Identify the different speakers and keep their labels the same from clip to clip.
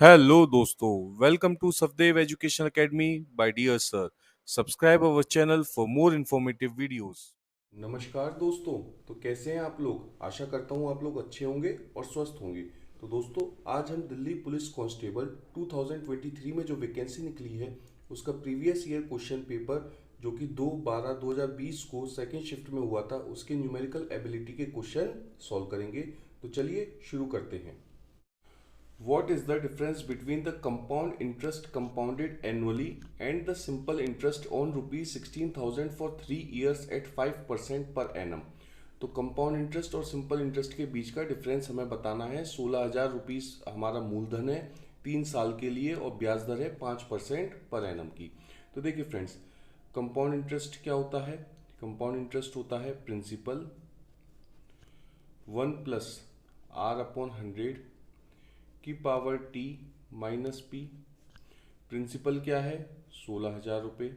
Speaker 1: Hello दोस्तों, welcome to Safdev education academy by dear sir. Subscribe our channel for more informative videos.
Speaker 2: नमस्कार दोस्तों। तो कैसे हैं आप लोग? आशा करता हूँ आप लोग अच्छे होंगे और स्वस्थ होंगे। तो दोस्तों, आज हम दिल्ली पुलिस कांस्टेबल 2023 में जो वैकेंसी निकली है उसका प्रीवियस ईयर क्वेश्चन पेपर जो कि 2/12/2020 को सेकेंड शिफ्ट में हुआ था उसके न्यूमेरिकल एबिलिटी के क्वेश्चन सॉल्व करेंगे। तो चलिए शुरू करते हैं। What is the difference between the compound interest compounded annually and the simple interest on rupees 16,000 for 3 years at 5% per annum? तो कंपाउंड इंटरेस्ट और सिंपल इंटरेस्ट के बीच का डिफरेंस हमें बताना है। 16,000 रुपीज हमारा मूलधन है 3 साल के लिए और ब्याज दर है 5% पर एनम की। तो देखिए फ्रेंड्स, कंपाउंड इंटरेस्ट क्या होता है? कंपाउंड इंटरेस्ट होता है प्रिंसिपल 1+r/100 की power T minus P. Principal क्या है? 16,000 रुपये।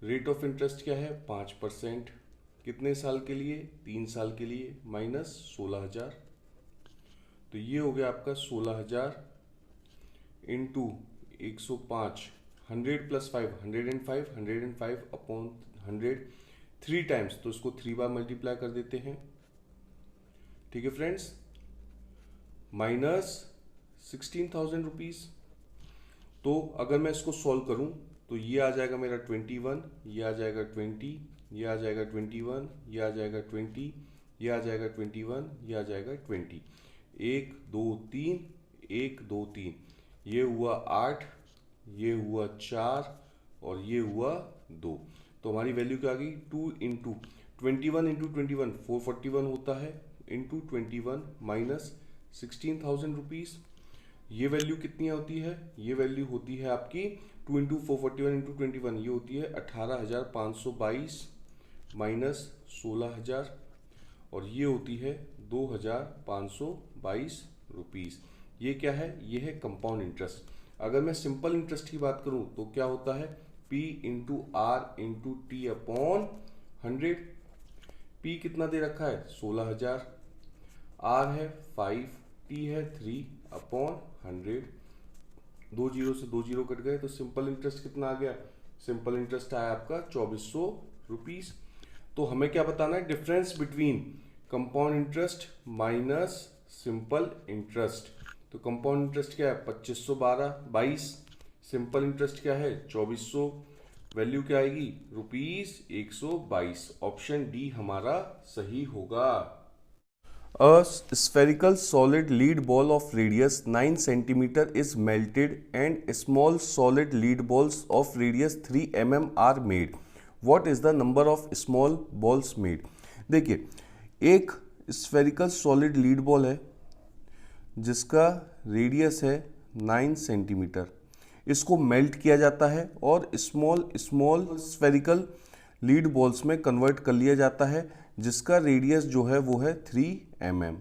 Speaker 2: रेट ऑफ इंटरेस्ट क्या है? 5%। कितने साल के लिए? 3 साल के लिए, माइनस 16,000। तो ये हो गया आपका 16,000 इंटू 105। 100+5 105, 105/100 3 टाइम्स, तो इसको 3 बार मल्टीप्लाई कर देते हैं। ठीक है फ्रेंड्स, माइनस 16,000 रुपीज। तो अगर मैं इसको सॉल्व करूं तो ये आ जाएगा मेरा 21, ये आ जाएगा 20, ये आ जाएगा 21, ये आ जाएगा 20, ये आ जाएगा 21, ये आ जाएगा 20। 1 2 3, 1 2 3, ये हुआ 8, ये हुआ 4 और ये हुआ 2। तो हमारी वैल्यू क्या आ गई? 21 इंटू 441 होता है, इंटू 21 माइनस 16,000 रुपीज। ये वैल्यू कितनी होती है? ये वैल्यू होती है आपकी 2 इंटू 441 इंटू 21, ये होती है 18,522 माइनस 16,000 और ये होती है 2,522 रुपीज। ये क्या है? ये है कंपाउंड इंटरेस्ट। अगर मैं सिंपल इंटरेस्ट की बात करूं तो क्या होता है? P into R into T upon 100। P कितना दे रखा है? 16,000। R है 5, T है 3/100। 2 जीरो से 2 जीरो कट गए तो सिंपल इंटरेस्ट कितना आ गया? सिंपल इंटरेस्ट आया आपका 2,400 रुपीज। तो हमें क्या बताना है? Difference between compound interest minus simple interest. तो कंपाउंड इंटरेस्ट क्या है? 2,512 सिंपल इंटरेस्ट क्या है? 2,400। वैल्यू क्या आएगी? ₹122। ऑप्शन डी हमारा सही होगा। A spherical solid lead ball of radius 9 centimeter is melted and small solid lead balls of radius 3 mm are made. What is the number of small balls made? देखिए, एक spherical solid lead ball है जिसका radius है 9 centimetre. इसको melt किया जाता है और small small spherical lead balls में कन्वर्ट कर लिया जाता है जिसका रेडियस जो है वो है 3 mm।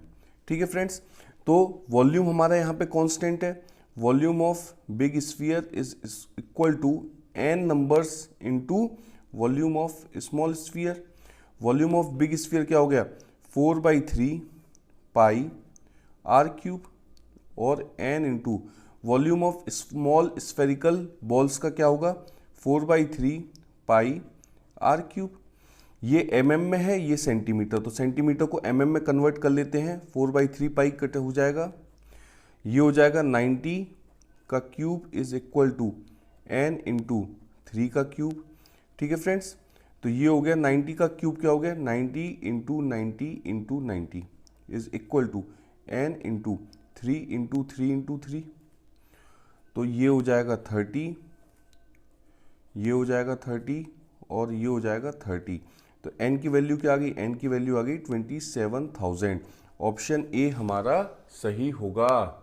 Speaker 2: ठीक है फ्रेंड्स, तो वॉल्यूम हमारा यहाँ पे कांस्टेंट है। Volume of big sphere is equal to n numbers into volume of small sphere. Volume of big sphere क्या हो गया? 4/3 पाई आर क्यूब और n into volume of small spherical balls का क्या होगा? 4/3 पाई आर क्यूब। ये mm में है, ये सेंटीमीटर, तो सेंटीमीटर को mm में कन्वर्ट कर लेते हैं। 4/3 पाई कट हो जाएगा, ये हो जाएगा 90 का cube is equal to n into 3 का क्यूब। ठीक है फ्रेंड्स, तो ये हो गया 90 का क्यूब क्या हो गया? 90 into 90 into 90 is equal to n into 3 into 3 into 3। तो ये हो जाएगा 30, ये हो जाएगा 30 और ये हो जाएगा 30। तो n की वैल्यू क्या आ गई? n की वैल्यू आ गई 27,000। ऑप्शन ए हमारा सही होगा।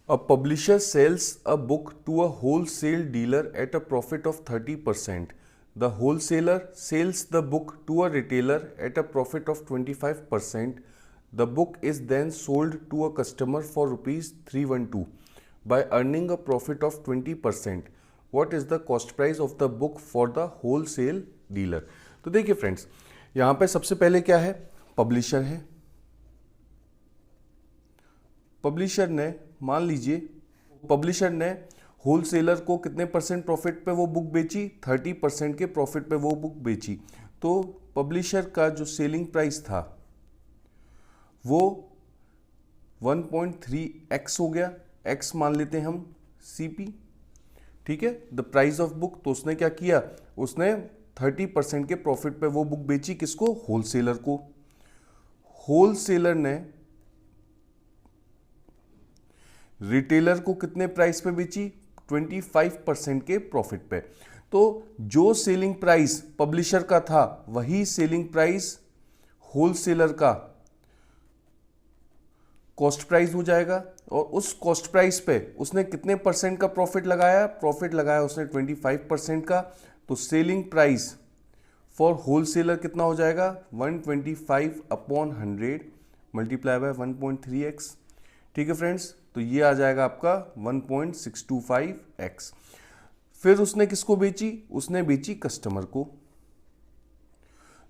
Speaker 2: A publisher sells a book to a wholesale dealer at a profit of 30%. The wholesaler sells the book to a retailer at a profit of 25%. The book is then sold to a customer for rupees 312 by earning a profit of 20%. What is the cost price of the book for the wholesale dealer? तो देखिए friends, यहाँ पे सबसे पहले क्या है? Publisher है, publisher ने, मान लीजिए पब्लिशर ने होलसेलर को कितने परसेंट प्रॉफिट पे वो बुक बेची, 30% के प्रॉफिट पे वो बुक बेची। तो पब्लिशर का जो सेलिंग प्राइस था वो 1.3x हो गया, x मान लेते हैं हम CP, ठीक है, द प्राइस ऑफ बुक। तो उसने क्या किया, उसने 30% के प्रॉफिट पे वो बुक बेची, किसको, होलसेलर को। होलसेलर ने रिटेलर को कितने प्राइस पे बेची, 25% के प्रॉफिट पे। तो जो सेलिंग प्राइस पब्लिशर का था वही सेलिंग प्राइस होलसेलर का कॉस्ट प्राइस हो जाएगा, और उस कॉस्ट प्राइस पे उसने कितने परसेंट का प्रॉफिट लगाया, प्रॉफिट लगाया उसने 25% का। तो सेलिंग प्राइस फॉर होलसेलर कितना हो जाएगा, 125/100 मल्टीप्लाई बाय 1.3x। ठीक है फ्रेंड्स, तो ये आ जाएगा आपका 1.625x। फिर उसने किसको बेची, उसने बेची कस्टमर को।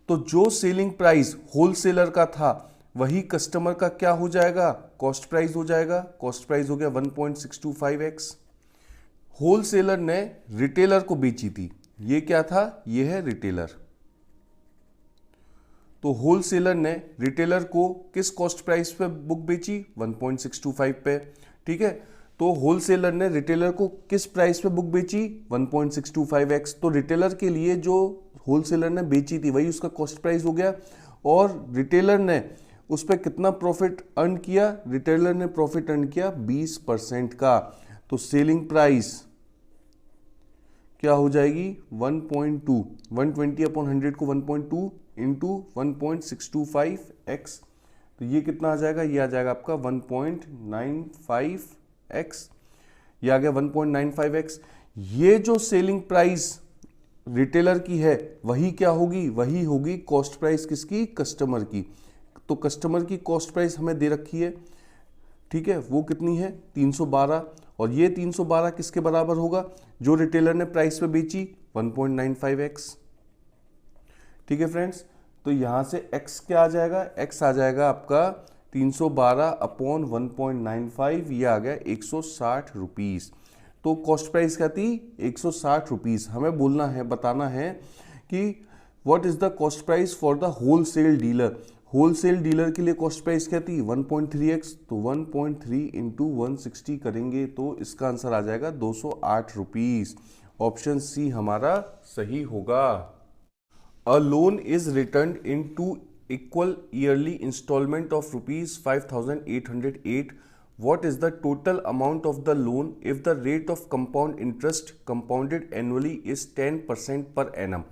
Speaker 2: तो जो सेलिंग प्राइस होलसेलर का था वही कस्टमर का क्या हो जाएगा, कॉस्ट प्राइस हो जाएगा। कॉस्ट प्राइस हो गया 1.625x। होलसेलर ने रिटेलर को बेची थी, ये क्या था, ये है रिटेलर। तो होलसेलर ने रिटेलर को किस कॉस्ट प्राइस पे बुक बेची, 1.625 पे, ठीक है। तो होलसेलर ने रिटेलर को किस प्राइस पे बुक बेची, 1.625x। तो रिटेलर के लिए जो होलसेलर ने बेची थी वही उसका कॉस्ट प्राइस हो गया, और रिटेलर ने उस पर कितना प्रॉफिट अर्न किया, रिटेलर ने प्रॉफिट अर्न किया 20% का। तो सेलिंग प्राइस क्या हो जाएगी, 1.2, 120/100 को 1.2 इंटू 1.625x। तो ये कितना आ जाएगा, ये आ जाएगा आपका 1.95x। ये आ गया 1.95x। ये जो सेलिंग प्राइस रिटेलर की है वही क्या होगी, वही होगी कॉस्ट प्राइस किसकी, कस्टमर की। तो कस्टमर की कॉस्ट प्राइस हमें दे रखी है, ठीक है, वो कितनी है, 312। और ये 312 किसके बराबर होगा, जो रिटेलर ने प्राइस पे बेची, 1.95x। ठीक है फ्रेंड्स, तो यहां से x क्या आ जाएगा, x आ जाएगा आपका 312/1.95, ये आ गया 160 रुपीज। तो कॉस्ट प्राइस क्या थी, 160 रुपीज। हमें बोलना है, बताना है कि what is the cost price for the wholesale dealer. Wholesale dealer के लिए कॉस्ट प्राइस क्या थी, 1.3x। तो 1.3 इंटू 160 करेंगे तो इसका आंसर आ जाएगा 208 रुपीज। ऑप्शन सी हमारा सही होगा। A loan is returned in 2 equal yearly installment of rupees 5,808. What is the total amount of the loan if the rate of compound interest compounded annually is 10% per annum?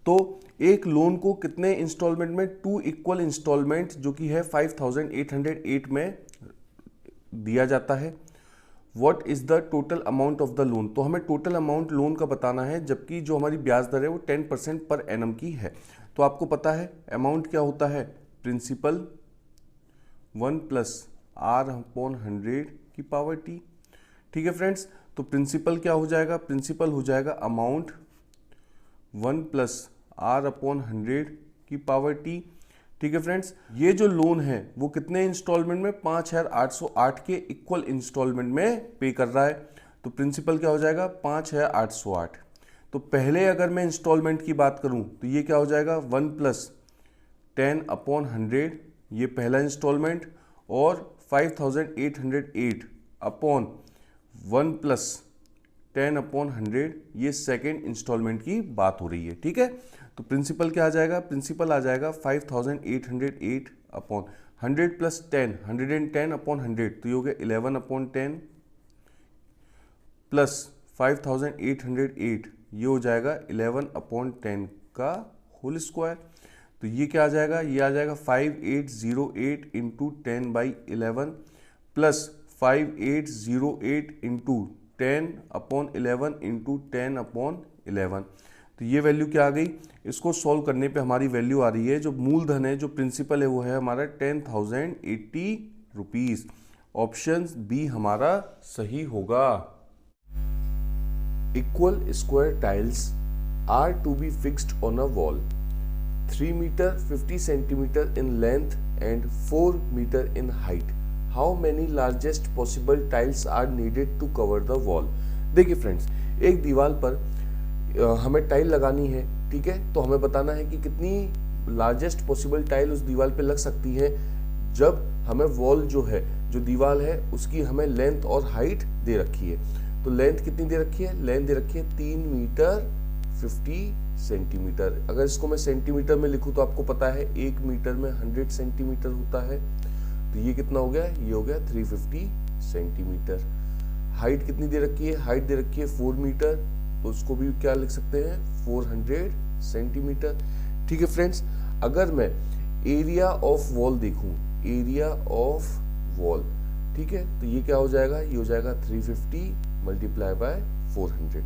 Speaker 2: तो एक loan को कितने instalment में, 2 equal instalment जो कि है 5,808 में दिया जाता है। What is the total amount of the loan, तो हमें टोटल अमाउंट लोन का बताना है, जबकि जो हमारी ब्याज दर है वो 10% पर एनम की है। तो आपको पता है अमाउंट क्या होता है, प्रिंसिपल 1 + R/100 की पावर t। ठीक है फ्रेंड्स, तो प्रिंसिपल क्या हो जाएगा, प्रिंसिपल हो जाएगा अमाउंट 1 + R/100 की पावर t। ठीक है फ्रेंड्स, ये जो लोन है वो कितने इंस्टॉलमेंट में, 5,808 के इक्वल इंस्टॉलमेंट में पे कर रहा है। तो प्रिंसिपल क्या हो जाएगा, 5,808। तो पहले अगर मैं इंस्टॉलमेंट की बात करूं तो ये क्या हो जाएगा, 1 + 10/100, ये पहला इंस्टॉलमेंट, और 5,808 अपॉन 1 + 10/100 ये सेकेंड इंस्टॉलमेंट की बात हो रही है। ठीक है, तो प्रिंसिपल क्या आ जाएगा, प्रिंसिपल आ जाएगा 5,808 अपॉन 100 + 10, 110/100, तो ये हो गया 11/10 प्लस 5,808, ये हो जाएगा 11/10 का होल स्क्वायर। तो ये क्या आ जाएगा, ये आ जाएगा 5,808 इंटू 10/11 प्लस 5,808 इंटू 10/11 इंटू 10/11। तो ये वैल्यू क्या आ गई, इसको सॉल्व करने पे हमारी वैल्यू आ रही है, जो मूलधन है, जो प्रिंसिपल है, वो है हमारा 10,080 रुपीज। ऑप्शन बी हमारा सही होगा। Equal square tiles are to be fixed on a wall 3 मीटर 50 सेंटीमीटर in length and 4 meter in height. How many largest possible tiles are needed to cover the wall. देखिए फ्रेंड्स, एक दीवार पर हमें टाइल लगानी है, ठीक है, तो हमें बताना है कि कितनी लार्जेस्ट पॉसिबल टाइल उस दीवार पे लग सकती है। जब हमें वॉल जो है, जो दीवार है, उसकी हमें लेंथ और हाइट दे रखी है। तो लेंथ कितनी दे रखी है? लेंथ दे रखी है 3 मीटर 50 सेंटीमीटर। अगर इसको मैं सेंटीमीटर में लिखूं तो आपको पता है 1 मीटर में 100 सेंटीमीटर होता है। तो ये कितना हो गया? ये हो गया 350 सेंटीमीटर। हाइट कितनी दे रखी है? हाइट दे रखी है 4 मीटर, तो उसको भी क्या लिख सकते हैं? 400 सेंटीमीटर। ठीक है फ्रेंड्स, अगर मैं एरिया ऑफ वॉल देखूं, एरिया ऑफ वॉल, ठीक है, तो ये क्या हो जाएगा? ये हो जाएगा 350 मल्टीप्लाई बाय 400।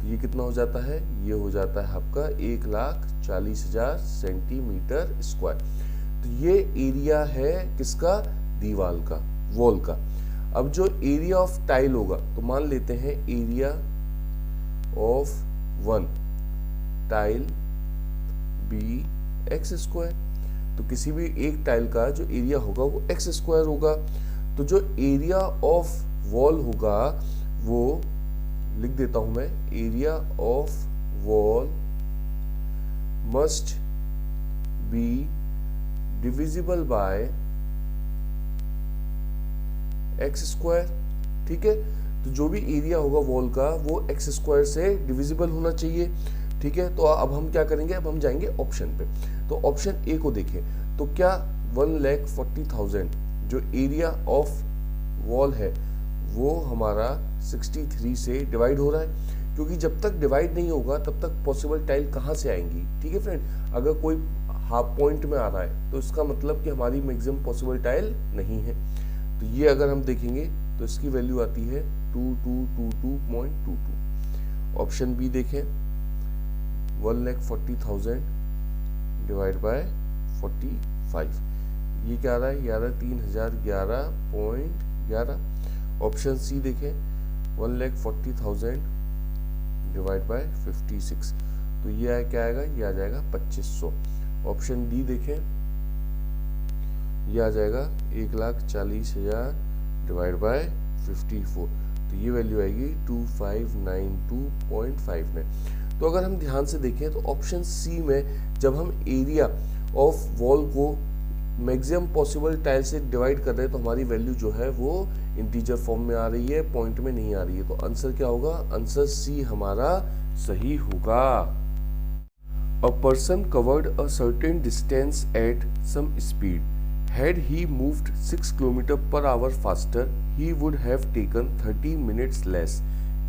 Speaker 2: तो ये कितना हो जाता है? ये हो जाता है आपका 1,40,000 सेंटीमीटर स्क्वायर। तो ये एरिया है किसका? दीवार का, वॉल का। अब जो एरिया ऑफ टाइल होगा, तो मान लेते हैं area of one tile be X square. तो किसी भी एक टाइल का जो एरिया होगा वो एक्स स्क्वायर होगा। तो जो एरिया ऑफ वॉल होगा वो लिख देता हूं मैं, area of wall must be divisible by x square. ठीक है, तो जो भी एरिया होगा वॉल का वो एक्स स्क्वायर से डिविजिबल होना चाहिए। ठीक है, तो अब हम क्या करेंगे? अब हम जाएंगे ऑप्शन पे। तो ऑप्शन ए को देखें, तो क्या 1,40,000 जो एरिया ऑफ वॉल है वो हमारा 63 से डिवाइड हो रहा है, क्योंकि जब तक डिवाइड नहीं होगा तब तक पॉसिबल टाइल कहाँ से आएंगी? ठीक है फ्रेंड, अगर कोई हाफ पॉइंट में आ रहा है तो इसका मतलब कि हमारी मैक्सिमम पॉसिबल टाइल नहीं है। तो ये अगर हम देखेंगे तो इसकी वैल्यू आती है 2222.22। ऑप्शन बी देखें, 1,40,000 डिवाइड बाय 45, ये क्या आ रहा है? ये आ रहा है 3,011.11। ऑप्शन सी देखें, 1,40,000 डिवाइड बाय 56, तो ये क्या आएगा? ये आ जाएगा 2500। ऑप्शन डी देखें, ये आ जाएगा 1,40,000 डिवाइड बाय 54, तो ये वैल्यू आएगी 2592.59। तो अगर हम ध्यान से देखें तो ऑप्शन सी में जब हम एरिया ऑफ वॉल को मैक्सिमम पॉसिबल टाइल से डिवाइड कर रहे हैं तो हमारी वैल्यू जो है वो इंटीजर फॉर्म में आ रही है, पॉइंट में नहीं आ रही है। तो आंसर क्या होगा? आंसर सी हमारा सही होगा। A person covered a certain distance at some speed. Had he moved 6 km per hour faster, he would have taken 30 minutes less.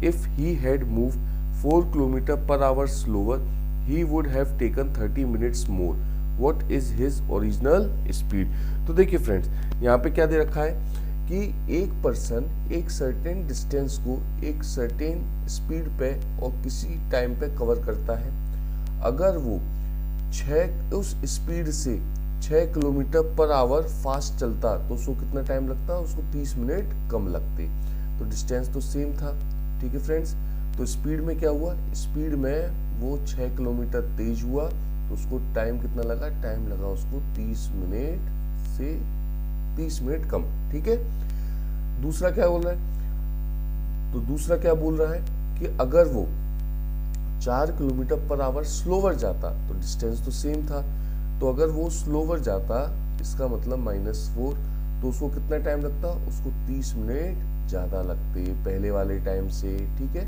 Speaker 2: If he had moved 4 km per hour slower, he would have taken 30 minutes more. What is his original speed? तो देखिए friends, यहाँ पे क्या दे रखा है कि एक person एक सर्टेन डिस्टेंस को एक सर्टेन स्पीड पे और किसी टाइम पे कवर करता है। अगर वो उस स्पीड से 6 किलोमीटर पर आवर फास्ट चलता तो उसको कितना टाइम लगता? उसको 30 मिनट कम लगते। तो डिस्टेंस तो सेम था। ठीक है फ्रेंड्स, तो स्पीड में क्या हुआ? स्पीड में वो 6 किलोमीटर तेज हुआ तो उसको टाइम कितना लगा? टाइम लगा उसको 30 मिनट से 30 मिनट कम। ठीक है, दूसरा क्या बोल रहा है? तो दूसरा क्या बोल रहा है कि अगर वो 4 किलोमीटर पर आवर स्लोवर जाता तो डिस्टेंस तो सेम था, तो अगर वो स्लोवर जाता इसका मतलब -4, तो उसको कितना टाइम लगता? उसको 30 मिनट ज़्यादा लगते पहले वाले टाइम से। ठीक है,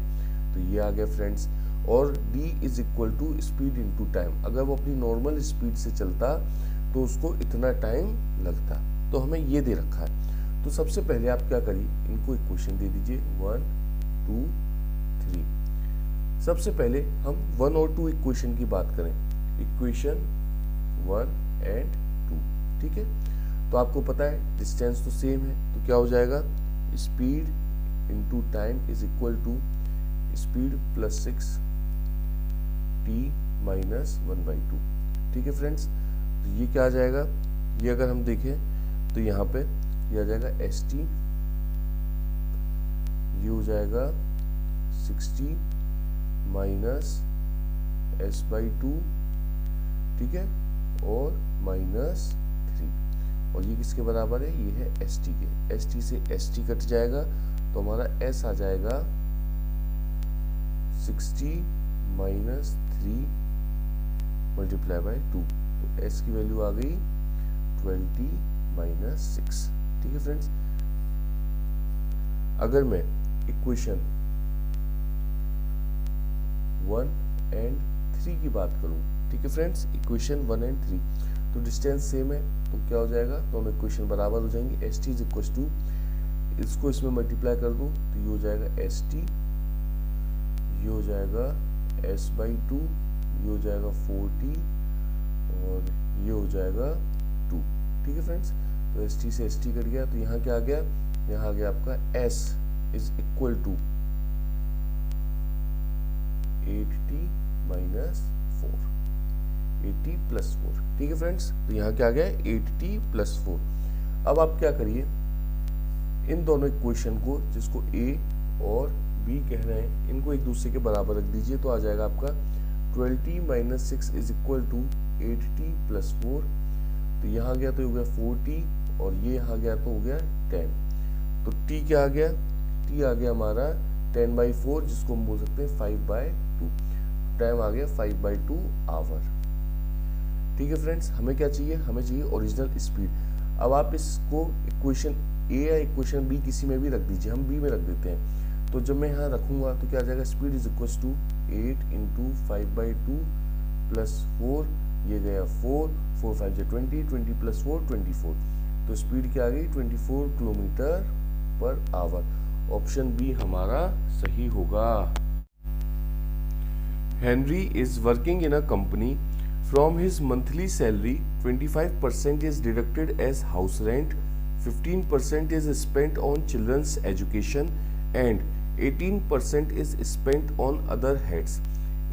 Speaker 2: तो ये आ गया फ्रेंड्स। और D is equal to speed into time, अगर वो अपनी नॉर्मल स्पीड से चलता तो उसको इतना टाइम लगता। तो हमें ये दे रखा है, तो सबसे पहले आप क्या करिए, इनको इक्वेशन दे दीजिए 1 2 3। सबसे पहले हम 1 और 2 इक्वेशन की बात करें, इक्वेशन 1 एंड 2। ठीक है, तो आपको पता है डिस्टेंस तो सेम है, तो क्या हो जाएगा? Speed into time is equal to speed plus 6 t minus 1/2। ठीक है फ्रेंड्स, तो ये क्या आ जाएगा? ये अगर हम देखें तो यहाँ पे ये आ जाएगा st, ये हो जाएगा 60 माइनस s/2, ठीक है, और -3। और ये किसके बराबर है, ये है एस टी के। एस टी से एस टी कट जाएगा तो हमारा एस आ जाएगा 60 माइनस 3 मल्टीप्लाई बाय 2। तो एस की वैल्यू आ गई 20 माइनस 6। ठीक है फ्रेंड्स, अगर मैं इक्वेशन 1 एंड 3 की बात करूं, ठीक है फ्रेंड्स, इक्वेशन 1 एंड 3, तो डिस्टेंस सेम है तो क्या हो जाएगा, दोनों इक्वेशन बराबर हो जाएंगे। S T is equal to, इसको इसमें मल्टीप्लाई कर दूं तो ये हो जाएगा एस टी, ये हो जाएगा एस बाई 2, ये हो जाएगा 40 और ये हो जाएगा 2। ठीक है फ्रेंड्स, तो एस टी से एस टी कट गया तो यहाँ क्या आ गया, यहाँ आ गया आपका S is equal to 8t minus 4, 8t plus 4। ठीक है फ्रेंड्स, तो यहाँ क्या आ गया 8t प्लस 4। अब आप क्या करिए, इन दोनों इक्वेशन को, जिसको a और b कह रहे हैं, इनको एक दूसरे के बराबर रख दीजिए तो आ जाएगा आपका 20 minus 6 is equal to 8t plus 4। तो यहाँ गया तो हो गया 4t और ये यहाँ गया तो हो गया 10। तो t क्या आ गया, t आ गया हमारा 10/4, जिसको हम बोल सकते हैं 5/2। टाइम आ गया 5/2 आवर। ठीक है फ्रेंड्स, हमें क्या चाहिए, हमें चाहिए ओरिजिनल स्पीड। अब आप इसको इक्वेशन ए या इक्वेशन बी किसी में भी रख दीजिए, हम बी में रख देते हैं। तो जब मैं यहाँ रखूंगा तो क्या आ जाएगा, speed is equal to 8 into 5/2 plus 4, ये गया 4, 4 5 20, 20 प्लस 4 24। तो स्पीड क्या आ गई 24 kilometre per hour. Option B हमारा सही होगा। Henry is working in a company. From his monthly salary, 25% is deducted as house rent, 15% is spent on children's education, and 18% is spent on other heads.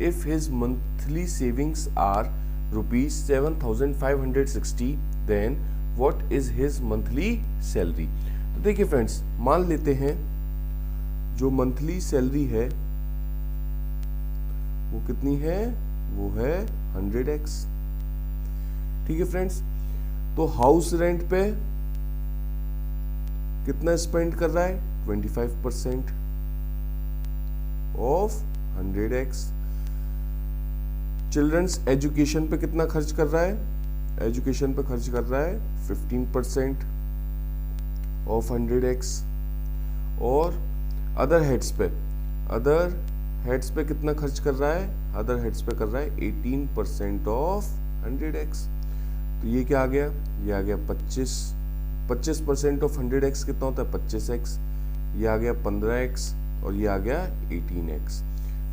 Speaker 2: If his monthly savings are rupees 7,560, then what is his monthly salary? तो देखिए friends, मान लेते हैं जो monthly salary है वो कितनी है, वो है 100x। ठीक है फ्रेंड्स, तो हाउस रेंट पे कितना स्पेंड कर रहा है, 25% ऑफ 100x। चिल्ड्रंस एजुकेशन पे कितना खर्च कर रहा है, एजुकेशन पे खर्च कर रहा है 15% ऑफ 100x। और अदर हेड्स पे कितना खर्च कर रहा है, अदर हेड्स पे कर रहा है 18% ऑफ 100x। तो ये क्या आ गया, ये आ गया 25% ऑफ 100x कितना होता है 25x, ये आ गया 15x और ये आ गया 18x।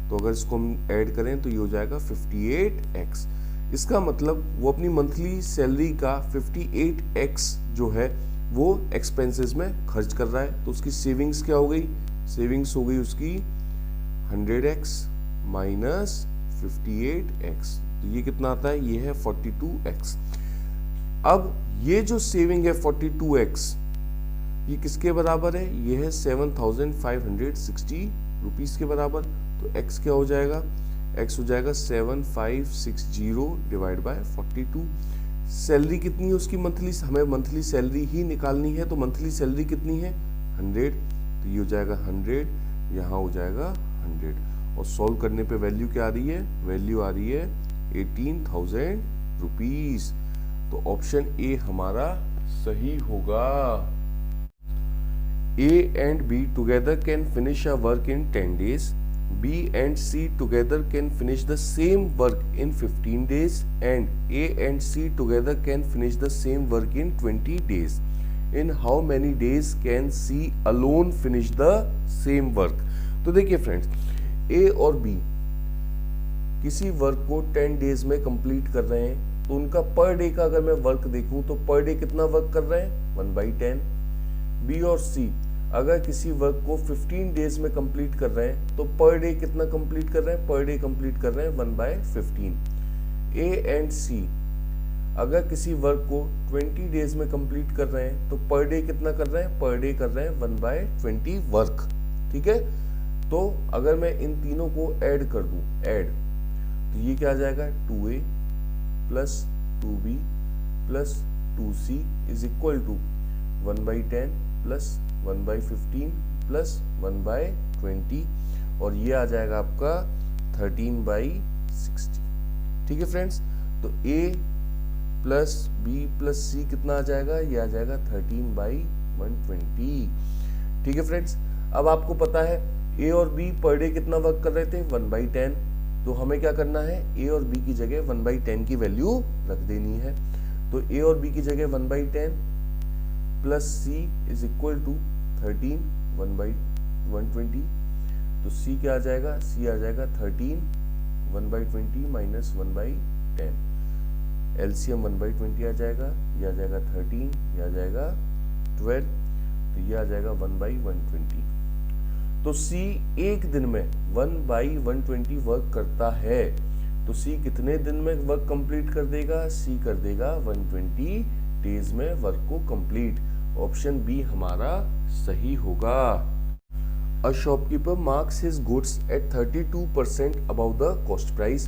Speaker 2: तो अगर इसको हम ऐड करें तो ये हो जाएगा 58x। इसका मतलब वो अपनी मंथली सैलरी का 58x जो है वो एक्सपेंसेस में खर्च कर रहा है। तो उसकी सेविंग्स क्या हो गई, सेविंग्स हो गई उसकी 100x माइनस 58x। तो ये कितना आता है, ये है 42x। अब ये जो सेविंग है 42x, ये किसके बराबर है, ये है 7,560 रुपीस के बराबर। तो x क्या हो जाएगा, x हो जाएगा 7,560 डिवाइड बाय 42। सैलरी कितनी है उसकी मंथली, हमें मंथली सैलरी ही निकालनी है, तो मंथली सैलरी कितनी है 100। तो ये हो जाएगा 100, यहाँ हो जाएगा 100 और सॉल्व करने पे वैल्यू क्या आ रही है, वैल्यू आ रही है 18,000 रुपीज। तो ऑप्शन ए हमारा सही होगा। A and B together can finish a work in 10 days. B and C together can finish the same work in 15 days, and A and C together can finish the same work in 20 days. In how many days can C alone finish the same work? तो देखिए friends, A और B किसी work को 10 days में complete कर रहे हैं, तो उनका पर डे का अगर मैं वर्क देखूं तो पर डे कितना वर्क कर रहे हैं 1/10। B और C अगर किसी वर्क को 15 डेज में कंप्लीट कर रहे हैं तो पर डे कितना कंप्लीट कर रहे हैं, पर डे कंप्लीट कर रहे हैं 1/15। A एंड C अगर किसी वर्क को 20 डेज में कंप्लीट कर रहे हैं तो पर डे कितना कर रहे हैं, पर डे कर रहे हैं 1/20 वर्क। ठीक है, तो अगर मैं इन तीनों को ऐड कर दूं, ऐड, तो ये क्या आ जाएगा 2A plus 2B plus 2c is equal to 1/10 plus 1/15 plus 1/20 और ये आ जाएगा आपका 13/60। ठीक है फ्रेंड्स, तो a plus b plus c कितना आ जाएगा, ये आ जाएगा 13/120। ठीक है फ्रेंड्स, अब आपको पता है a और b पर डे कितना वर्क कर रहे थे, 1/10, तो हमें क्या करना है, a और b की जगह 1/10 की वैल्यू रख देनी है। तो a और b की जगह 1/10 plus c is equal to 13 1/120, तो c क्या आ जाएगा, c आ जाएगा 13 1/20 माइनस 1/10, एलसीएम 1/20 आ जाएगा, ये आ जाएगा 13, ये आ जाएगा 12, तो ये आ जाएगा 1/120। तो C एक दिन में 1/120 वर्क करता है, तो C कितने दिन में वर्क कंप्लीट कर देगा, C कर देगा 120 डेज में वर्क को कंप्लीट। ऑप्शन बी हमारा सही होगा। A shopkeeper marks his goods at 32% above the cost price.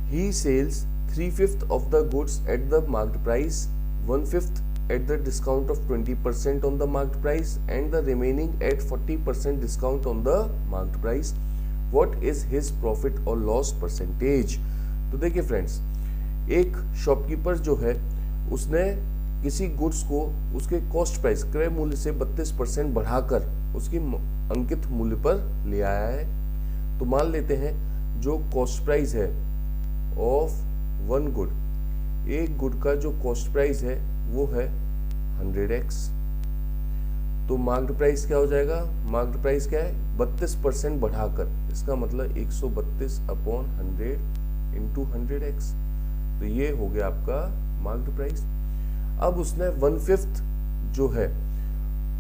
Speaker 2: He sells 3/5 of the goods at the marked price, 1/5 at the discount of 20% on the marked price, and the remaining at 40% discount on the marked price. What is his profit or loss percentage? तो देखिए friends, एक shopkeeper जो है उसने किसी goods को उसके cost price क्रय मूल्य से 32% बढ़ाकर उसकी अंकित मूल्य पर ले आया है। तो मान लेते हैं जो कॉस्ट प्राइस है ऑफ वन गुड, एक गुड का जो कॉस्ट प्राइस है वो है 100x, तो मार्क्ड प्राइस क्या हो जाएगा, मार्क्ड प्राइस क्या है 32% बढ़ाकर, इसका मतलब 132/100 इंटू 100x, तो ये हो गया आपका मार्क्ड प्राइस। अब उसने 1/5 जो है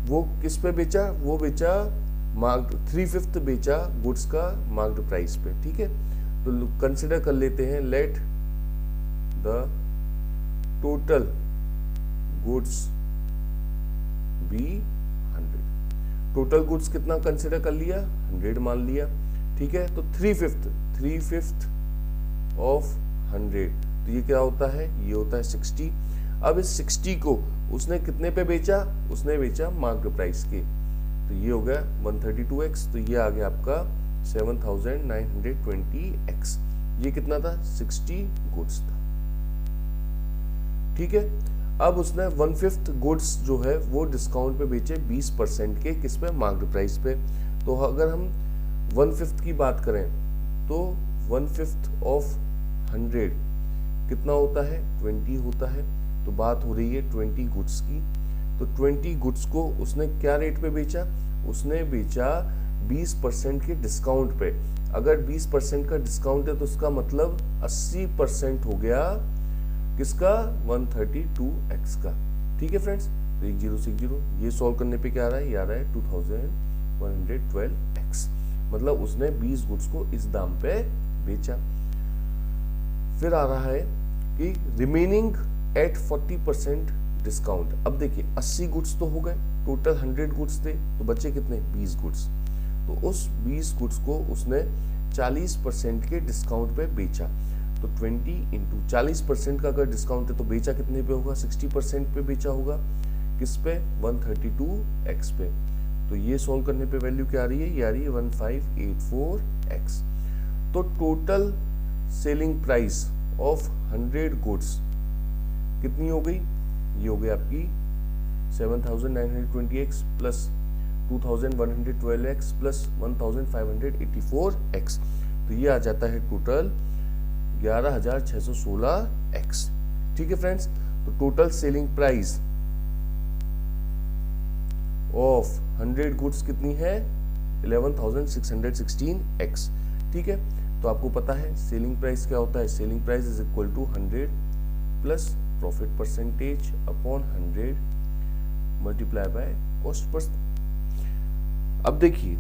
Speaker 2: वो किस पे बेचा, वो बेचा मार्क्ड 3/5 बेचा गुड्स का मार्क्ड प्राइस पे। ठीक है, तो कंसिडर कर लेते हैं, let the total goods be 100। Total goods कितना कंसिडर कर लिया, 100 मान लिया। ठीक है, तो 3/5 ऑफ 100, तो ये क्या होता है, ये होता है 60। अब इस 60 को उसने कितने पे बेचा, उसने बेचा मार्क्ड प्राइस के, तो ये हो गया 132x, तो ये आ गया आपका 7920x। ये कितना था, 60 गुड्स था। ठीक है, अब उसने 1/5 गुड्स जो है वो डिस्काउंट पे बेचे 20% के, किस पे, मार्क्ड प्राइस पे। तो अगर हम 1/5 की बात करें तो 1/5 ऑफ 100 कितना होता है, 20 होता है। तो बात हो रही है 20 गुड्स की, तो 20 गुड्स को उसने क्या रेट पे बेचा, उसने बेचा 20% के डिस्काउंट पे। अगर 20% का डिस्काउंट है तो उसका मतलब 80% हो गया किसका, 132x का। ठीक है फ्रेंड्स, तो 1 0 से 0, ये सॉल्व करने पे क्या आ रहा है, ये आ रहा है 2112x, मतलब उसने 20 गुड्स को इस दाम पे बेचा। फिर आ रहा है कि रिमेनिंग एट 40% डिस्काउंट। अब देखिए 80 गुड्स तो हो गए, टोटल 100 गुड्स थे, तो बचे कितने, 20 गुड्स। तो उस 20 गुड्स को उसने 40% के डिस्काउंट पे बेचा। तो 20 इंटू 40% का अगर डिस्काउंट है तो बेचा कितने पे होगा, 60% पे बेचा होगा, किस पे, 132x पे। तो ये सॉल्व करने पे वैल्यू क्या आ रही है, ये आ रही है 1584x। तो total selling price of 100 goods कितनी हो गई, ये हो गई आपकी 7920x plus 2112x plus 1584x, तो ये आ जाता है टोटल 11616x। ठीक है फ्रेंड्स, तो total selling price of 100 goods कितनी है, 11616x। ठीक है, तो आपको पता है सेलिंग प्राइस क्या होता है, selling price is equal to 100 plus profit percentage upon 100 multiply by cost percent. अब देखिए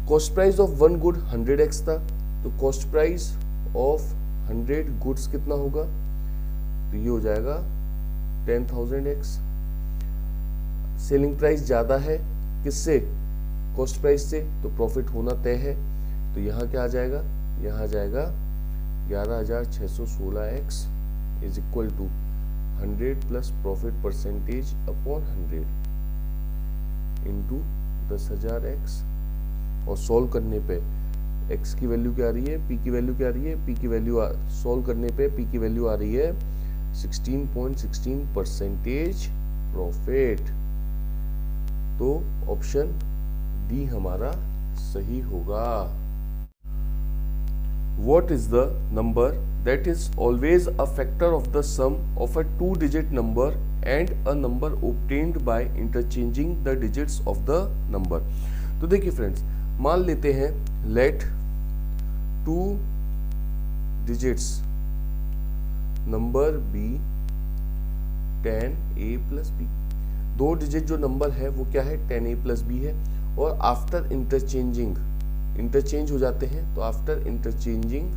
Speaker 2: cost price of one good 100x था, तो कॉस्ट प्राइस ऑफ 100 गुड्स कितना होगा, तो ये हो जाएगा 10,000x। सेलिंग प्राइस ज्यादा है किससे, कॉस्ट प्राइस से, तो प्रॉफिट होना तय है। तो यहाँ क्या आ जाएगा, यहाँ आ जाएगा 11616x is equal to 100 plus profit percentage upon 100 into 10,000 x, और सॉल्व करने पे x की वैल्यू क्या आ रही है, p की वैल्यू क्या आ रही है, p की वैल्यू सॉल्व करने पे p की वैल्यू आ रही है 16.16 परसेंटेज प्रॉफिट। तो ऑप्शन डी हमारा सही होगा। What is the number that is always a factor of the sum of a two-digit number and a number obtained by interchanging the digits of the number? तो देखिए friends, मान लेते हैं let two digits number be 10a plus b। दो digit जो number है वो क्या है, 10a plus b है, और आफ्टर इंटरचेंजिंग, इंटरचेंज हो जाते हैं, तो after interchanging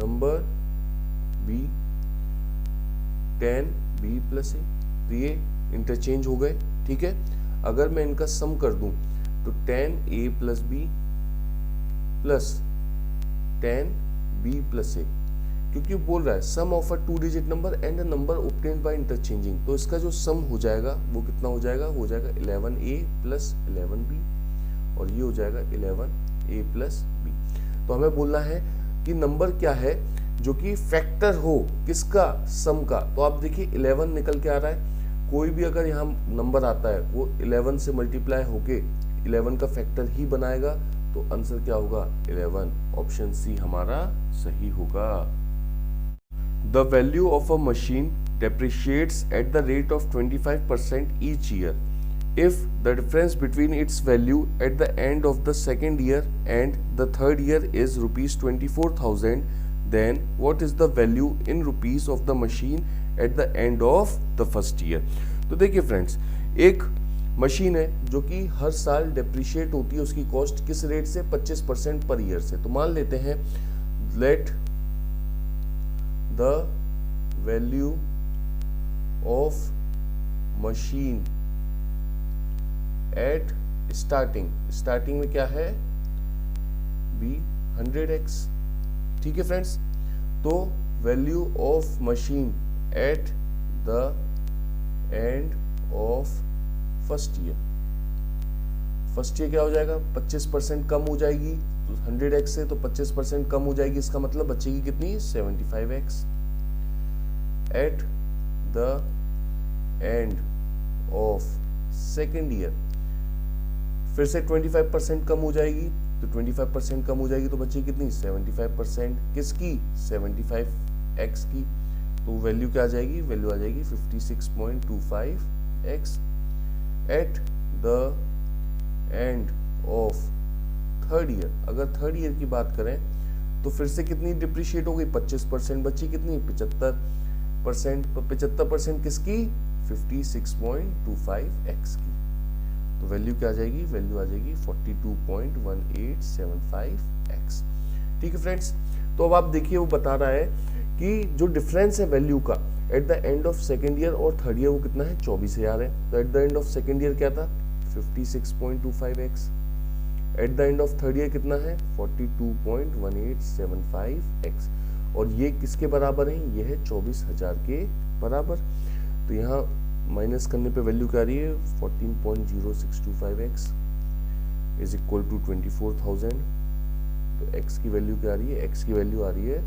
Speaker 2: number B 10b plus A, तो ये इंटरचेंज हो गए। ठीक है, अगर मैं इनका सम कर दूं तो 10a plus B plus 10b plus A, क्योंकि बोल रहा है sum of a two digit number and a number obtained by interchanging, तो इसका जो सम हो जाएगा वो कितना हो जाएगा, हो जाएगा 11a प्लस 11b, और ये हो जाएगा 11a प्लस b। तो हमें बोलना है कि नंबर क्या है जो कि फैक्टर हो किसका, सम का। तो आप देखिए 11 निकल के आ रहा है, कोई भी अगर यहाँ नंबर आता है वो 11 से मल्टीप्लाई होके 11 का फैक्टर ही बनाएगा, तो आंसर क्या होगा 11। ऑप्शन सी हमारा सही होगा। The value of a machine depreciates at the rate of 25% each year. If the difference between its value at the end of the second year and the third year is rupees 24,000, then what is the value in rupees of the machine at the end of the first year? तो देखिए friends, एक machine है जो कि हर साल depreciate होती है, उसकी कॉस्ट किस रेट से, 25% पर ईयर से। तो मान लेते हैं late the value of machine at starting में क्या है, b 100x। ठीक है फ्रेंड्स, तो value of machine at the end of first year क्या हो जाएगा, 25% कम हो जाएगी, तो 100x से तो 25% कम हो जाएगी, इसका मतलब बचेगी कितनी, 75x। At the end of second year फिर से 25% कम हो जाएगी, तो 25% कम हो जाएगी तो बचेगी कितनी, 75%। किसकी, 75x की। तो वैल्यू क्या आ जाएगी, वैल्यू आ जाएगी 56.25x। At the end of third year, अगर थर्ड ईयर की बात करें तो फिर से कितनी डिप्रिशिएट हो गई, 25%, बची कितनी, 75%। 75% किसकी, 56.25x की। तो वैल्यू क्या आ जाएगी, वैल्यू आ जाएगी 42.1875x। ठीक है फ्रेंड्स, तो अब आप देखिए वो बता रहा है कि जो डिफरेंस है वैल्यू का at the end of second year और थर्ड ईयर वो कितना है, 24,000 है। तो at the end of second year क्या था, 56.25x। At the end of third year कितना है, 42.1875x। और ये किसके बराबर है, ये है 24,000 के बराबर। तो यहाँ माइनस करने पे वैल्यू क्या आ रही है, 14.0625x इज इक्वल टू 24,000। तो x की वैल्यू क्या आ रही है, x की वैल्यू आ रही है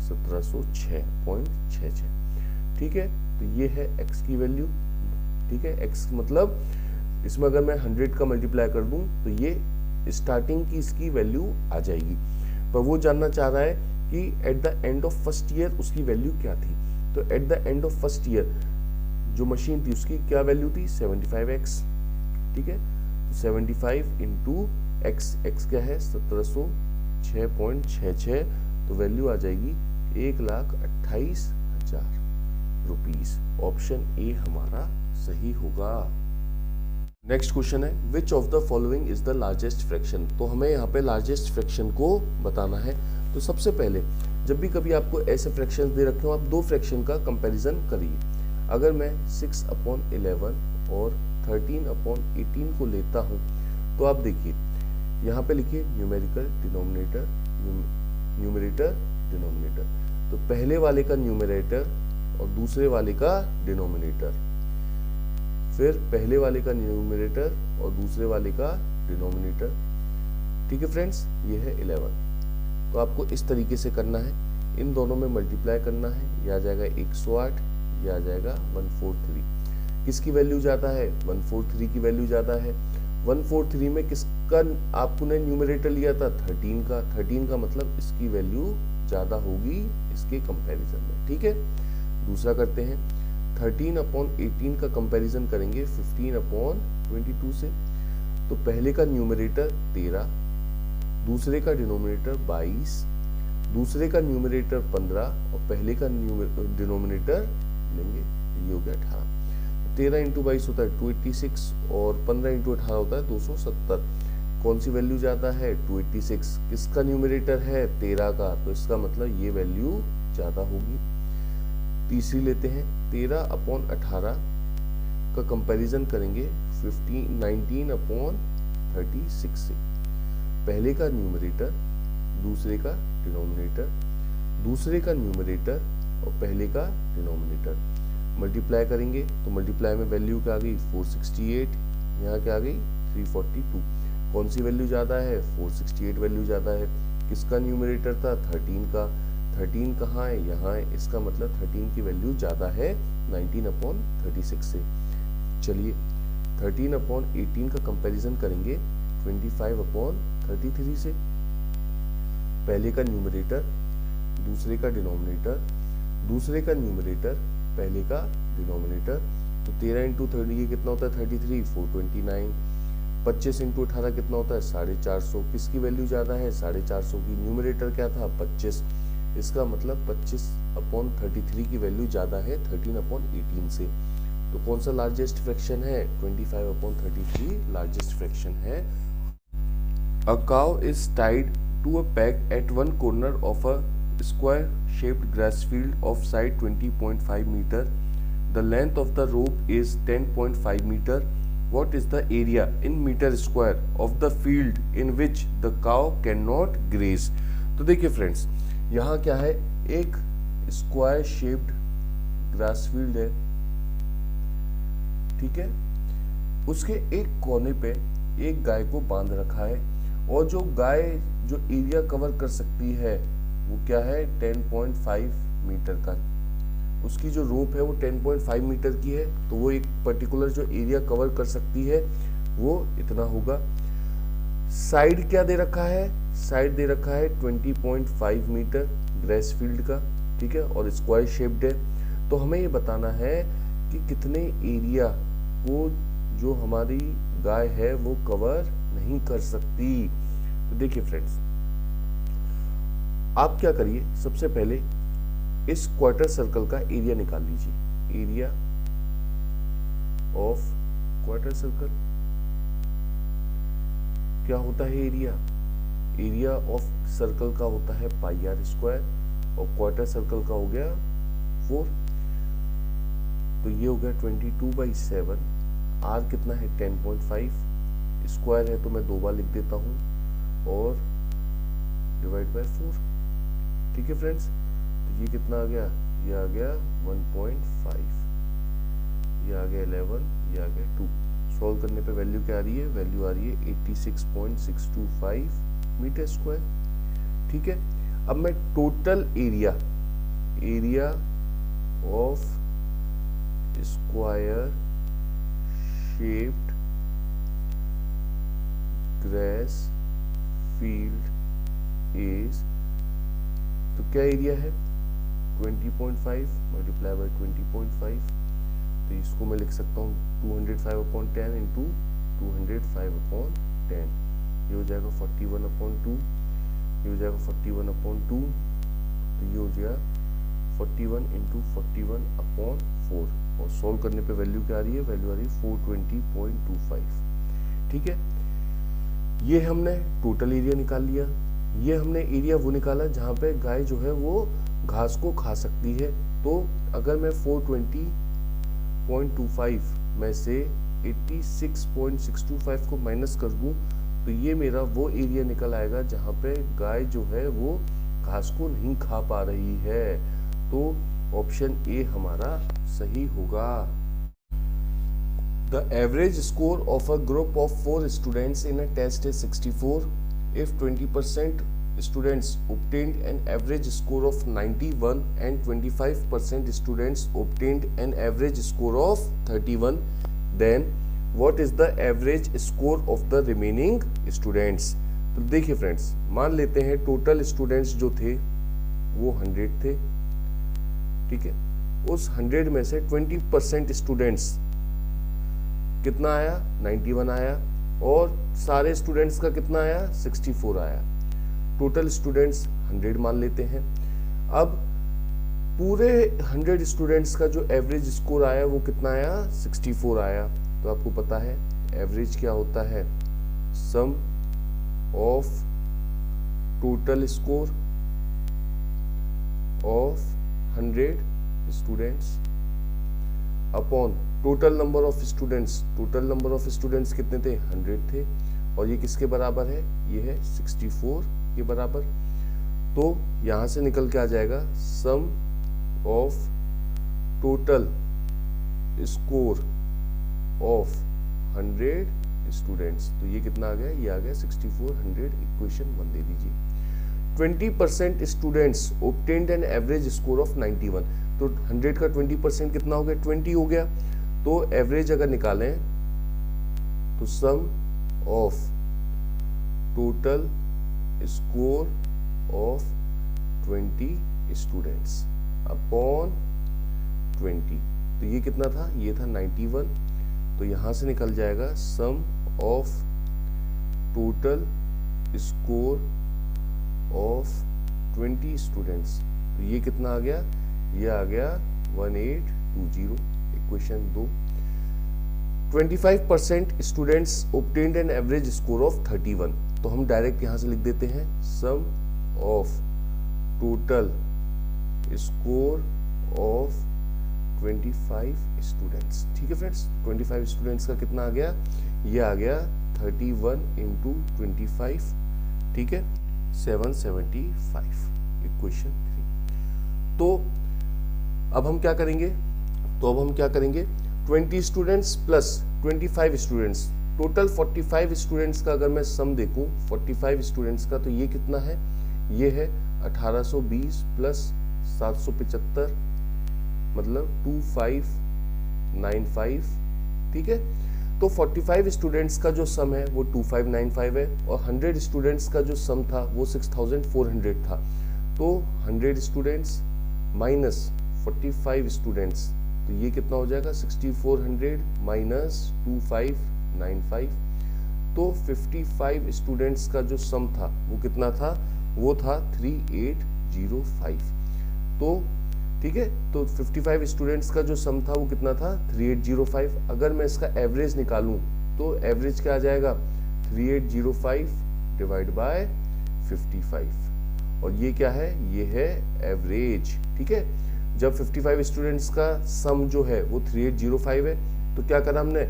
Speaker 2: 1706.66। ठीक है, तो ये है x की वैल्यू। ठीक है, x मतलब इसमें अगर मैं 100 का मल्टीप्लाई कर दूं तो ये स्टार्टिंग की इसकी वैल्यू आ जाएगी। पर वो जानना चाह रहा है कि at the end of first year उसकी वैल्यू क्या थी। तो at the end of first year जो मशीन थी उसकी क्या वैल्यू थी, 75x। ठीक है, तो 75 इंटू एक्स, एक्स क्या है 1706.66, तो वैल्यू आ जाएगी 1,28,000 रुपीज। ऑप्शन ए हमारा सही होगा। नेक्स्ट क्वेश्चन है which of the following is the largest fraction. तो हमें यहाँ पे लार्जेस्ट फ्रैक्शन को बताना है। तो सबसे पहले जब भी कभी आपको ऐसे फ्रैक्शन दे रखे हो, आप दो फ्रैक्शन का कंपैरिजन करिए। अगर मैं 6/11 और 13/18 को लेता हूँ तो आप देखिए यहाँ पे लिखिए न्यूमेरिकल डिनोमिनेटर, न्यूमरेटर डिनोमिनेटर। तो तो पहले वाले का न्यूमरेटर और दूसरे वाले का डिनोमिनेटर, फिर पहले वाले का न्यूमरेटर और दूसरे वाले का डिनोमिनेटर। ठीक है फ्रेंड्स, ये है 11। तो आपको इस तरीके से करना है, इन दोनों में मल्टीप्लाई करना है, यह आ जाएगा 108, यह आ जाएगा 143। किसकी वैल्यू ज़्यादा है? 143 की वैल्यू ज़्यादा है। 143 में किसका आपको ने न्यूमरेटर लिया था? 13 का। 13 का मतलब इसकी वैल्यू ज़्यादा होगी इसके कंपैरिजन में। ठीक है, दूसरा करते हैं। 13/18 का कंपैरिजन करेंगे 15/22 से। तो पहले का न्यूमरेटर 13, दूसरे का डिनोमिनेटर 22, दूसरे का न्यूमरेटर 15 और पहले का डिनोमिनेटर लेंगे, ये हो गया 18। 13 × 22 होता है 286 और 15 × 18 होता है 270। कौन सी वैल्यू ज़्यादा है? 286। किसका न्यूमरेटर है? 13 का, तो इसका मतलब ये वैल्यू ज़्यादा होगी। तीसरी लेते हैं, 13/18 का कंपैरिजन करेंगे 19/36 से। पहले का न्यूमरेटर, दूसरे का डिनोमिनेटर, दूसरे का न्यूमरेटर और पहले का डिनोमिनेटर मल्टीप्लाई करेंगे। तो मल्टीप्लाई में वैल्यू क्या आ गई? 468, यहाँ क्या आ गई? 342। कौन सी वैल्यू ज़्यादा है? 468 वैल्यू ज़्यादा है। किसका न्यूमरेटर था? 13 का। 13 कहाँ है? यहाँ है। इसका मतलब 13 की वैल्यू ज़्यादा है 19/36 से। चलिए 13/18 का कंपैरिजन करेंगे 25/33 से। पहले का न्यूमरेटर, दूसरे का डिनोमिनेटर, दूसरे का न्यूमरेटर, पहले का डिनोमिनेटर। तो 13 × 30 ये कितना होता है? 33, 429। 25 × 18 कितना होता है? 450। किसकी वैल्यू ज़्यादा है? 450 की। न्यूमरेटर क्या था? 25। इसका मतलब 25/33 की वैल्यू ज़्यादा है 13/18 से। तो कौन सा लार्जेस्ट फ्रैक्शन है? 25/33 लार्जेस्ट फ्रैक्शन है। A cow is tied to a peg at one corner of a square-shaped grass field of side 20.5 meter. The length of the rope is 10.5 meter. What is the area in meter square of the field in which the cow cannot graze? तो देखिए friends, यहाँ क्या है? एक square shaped grass field है, ठीक है। उसके एक कोने पे एक गाय को बांध रखा है और जो गाय जो एरिया कवर कर सकती है वो क्या है? 10.5 मीटर का। उसकी जो रोप है वो 10.5 मीटर की है, तो वो एक पर्टिकुलर जो एरिया कवर कर सकती है वो इतना होगा। साइड क्या दे रखा है? साइड दे रखा है 20.5 मीटर ग्रास फील्ड का, ठीक है, और स्क्वायर शेप्ड है। तो हमें ये बताना है कि कितने एरिया को जो हमारी गाय है वो कवर नहीं कर सकती। तो देखिए फ्रेंड्स, आप क्या करिए, सबसे पहले इस क्वार्टर सर्कल का एरिया निकाल लीजिए। एरिया ऑफ क्वार्टर सर्कल क्या होता है? एरिया ऑफ सर्कल का होता है πr² और क्वार्टर सर्कल का हो गया 4। तो ये हो गया 22/7। r कितना है? 10.5। स्क्वायर है तो मैं 2 बार लिख देता हूं और डिवाइड बाय 4। ठीक है फ्रेंड्स, तो ये कितना आ गया? ये आ गया 1.5, ये आ गया 11, ये आ गया 2। सॉल्व करने पे वैल्यू क्या आ रही है? वैल्यू आ रही है 86.625 मीटर स्क्वायर। ठीक है, अब मैं total area of square shaped grass field is, तो क्या एरिया है? 20.5 मल्टीप्लाई बाय 20.5। तो इसको मैं लिख सकता हूँ 205/10 इंटू 205/10। ये हो जाएगा 41/2, ये हो जाएगा 41/2, तो ये हो जाएगा 41 इंटू 41/4। और सॉल्व करने पे वैल्यू क्या आ रही है? वैल्यू आ रही है 420.25। ठीक है, ये हमने टोटल एरिया निकाल लिया। ये हमने एरिया वो निकाला जहाँ पे गाय जो है वो घास को खा सकती है। तो अगर मैं 420.25 में से 86.625 को माइनस कर दूं तो ये मेरा वो एरिया निकल आएगा जहाँ पे गाय जो है वो घास को नहीं खा पा रही है। तो ऑप्शन ए हमारा सही होगा। The average score of a group of 4 students in a test is 64. If 20% students obtained an average score of 91 and 25% students obtained an average score of 31, then what is the average score of the remaining students? तो देखिए friends, मान लेते हैं total students जो थे वो 100 थे, ठीक है। उस 100 में से 20% स्टूडेंट्स कितना आया, 91 आया, और सारे स्टूडेंट्स का कितना आया, 64 आया। टोटल स्टूडेंट्स 100 मान लेते हैं। अब पूरे 100 स्टूडेंट्स का जो एवरेज स्कोर आया वो कितना आया, 64 आया। तो आपको पता है एवरेज क्या होता है, sum of total score of 100 students upon total number of students. Total number of students कितने थे, 100 थे, और ये किसके बराबर है, ये है 64 के बराबर। तो यहां से निकल के आ जाएगा sum of total score of 100 students. तो ये कितना आ गया, ये आ गया 64, 100। इक्वेशन 1 दे दीजिए। 20% students obtained an average score of 91। तो 100 का 20% कितना हो गया, 20 हो गया। तो एवरेज अगर निकालें तो sum of total score of 20 students upon 20। तो ये कितना था, ये था 91। तो यहां से निकल जाएगा sum of total score of 20 students. तो ये कितना आ गया, ये आ गया 1820। Equation 2। 25% students obtained an average score of 31। तो हम डायरेक्ट यहां से लिख देते हैं sum of total score of 25 students. ठीक है फ्रेंड्स, 25 स्टूडेंट्स का कितना आ गया, ये आ गया 31 इंटू 25, ठीक है, 775। इक्वेशन 3। तो अब हम क्या करेंगे, 20 students plus 25 students, total 45 students का अगर मैं सम देखूं 45 स्टूडेंट्स का, तो ये कितना है, ये है 1820 प्लस 775, मतलब 2595। ठीक है, तो 45 स्टूडेंट्स का जो सम है वो 2595 है, और 100 स्टूडेंट्स का जो सम था वो 6400 था। तो 100 स्टूडेंट्स माइनस 45 स्टूडेंट्स, तो ये कितना हो जाएगा, 6400 माइनस 2595। तो 55 स्टूडेंट्स का जो सम था वो कितना था, वो था 3805। तो ठीक है, तो 55 स्टूडेंट्स का जो सम था वो कितना था, 3805। अगर मैं इसका एवरेज निकालूं तो एवरेज क्या आ जाएगा, 3805 डिवाइड बाय 55, और ये क्या है, ये है एवरेज। ठीक है, जब 55 स्टूडेंट्स का सम जो है वो 3805 है, तो क्या करा हमने,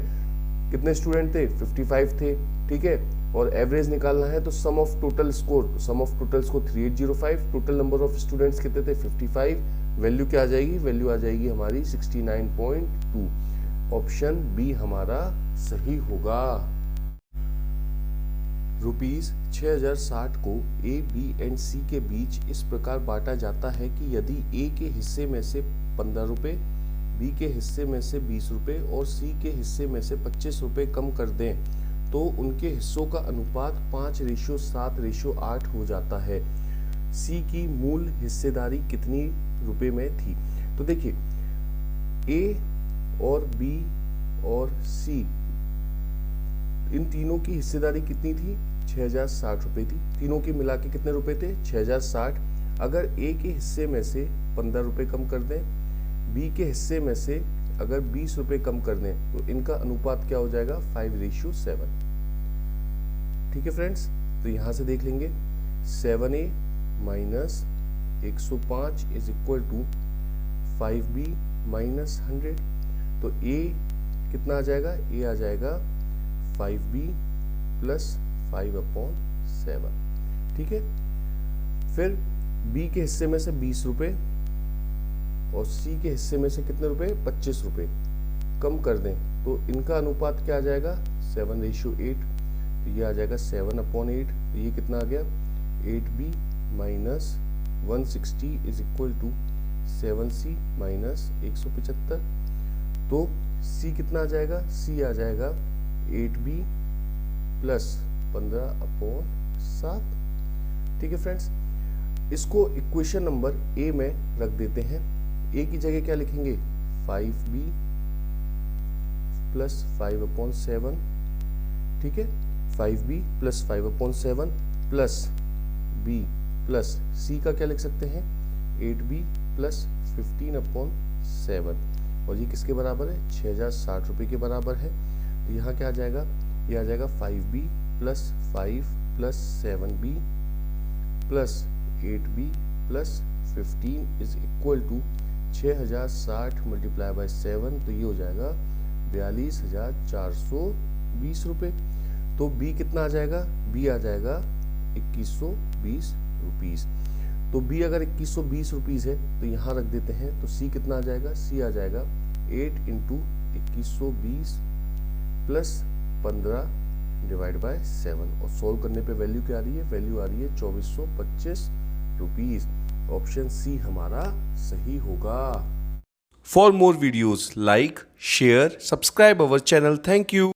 Speaker 2: कितने स्टूडेंट थे, 55 थे। ठीक है, और एवरेज निकालना है तो sum of total score, sum of total score 3805, total number of students कितने थे, 55। वैल्यू क्या आ जाएगी, वैल्यू आ जाएगी हमारी 69.2। ऑप्शन बी हमारा सही होगा। ₹6060 को ए, बी एंड सी के बीच इस प्रकार बांटा जाता है कि यदि ए के हिस्से में से 15 रुपए, बी के हिस्से में से 20 रुपए और सी के हिस्से में से 25 रुपए कम कर दें, तो उनके हिस्सों का अनुपात 5:7:8 हो जाता है। सी की मूल हिस्सेदारी कितनी रुपए में थी। तो देखिए, ए और बी और सी, इन तीनों की हिस्सेदारी कितनी थी, 6060 रुपए थी। तीनों के मिला के कितने रुपए थे, 6060। अगर ए के हिस्से में से 15 रुपए कम कर दें, बी के हिस्से में से अगर 20 रुपए कम कर दें, तो इनका अनुपात क्या हो जाएगा, 5:7। ठीक है फ्रेंड्स, तो यहां से देख लेंगे 7A minus 105 is equal to 5B minus 100। तो ए कितना आ जाएगा, ए आ जाएगा 5B प्लस 5/7। ठीक है, फिर बी के हिस्से में से 20 रुपये और सी के हिस्से में से कितने रुपए, 25 रुपये कम कर दें तो इनका अनुपात क्या आ जाएगा, 7:8। तो ये आ जाएगा 7/8। तो ये कितना आ गया, 8B minus 160 is equal to 7C minus 175। तो C कितना आ जाएगा, C आ जाएगा 8B प्लस 15/7। ठीक है फ्रेंड्स, इसको इक्वेशन नंबर ए में रख देते हैं। ए की जगह क्या लिखेंगे, 5B प्लस 5/7। ठीक है, 5B plus 5/7 plus B plus C का क्या लिख सकते हैं, 8B प्लस 15/7। और ये किसके बराबर है, 6060 रुपये के बराबर है। तो यहाँ क्या आ जाएगा, ये आ जाएगा 5B plus 5 plus 7B plus 8B plus 15 is equal to 6060 multiply by 7। तो ये हो जाएगा 42,420 रुपये। तो B कितना आ जाएगा, B आ जाएगा 2120 रुपीज़। तो B अगर 2120 रुपीज़ है तो यहाँ रख देते हैं। तो C कितना आ जाएगा, C आ जाएगा 8 × 2120 प्लस 15 डिवाइड बाय 7। और सॉल्व करने पे वैल्यू क्या आ रही है, वैल्यू आ रही है 2425 रुपीज़। ऑप्शन सी हमारा सही होगा।
Speaker 1: For more videos, like, share, subscribe our channel. Thank you.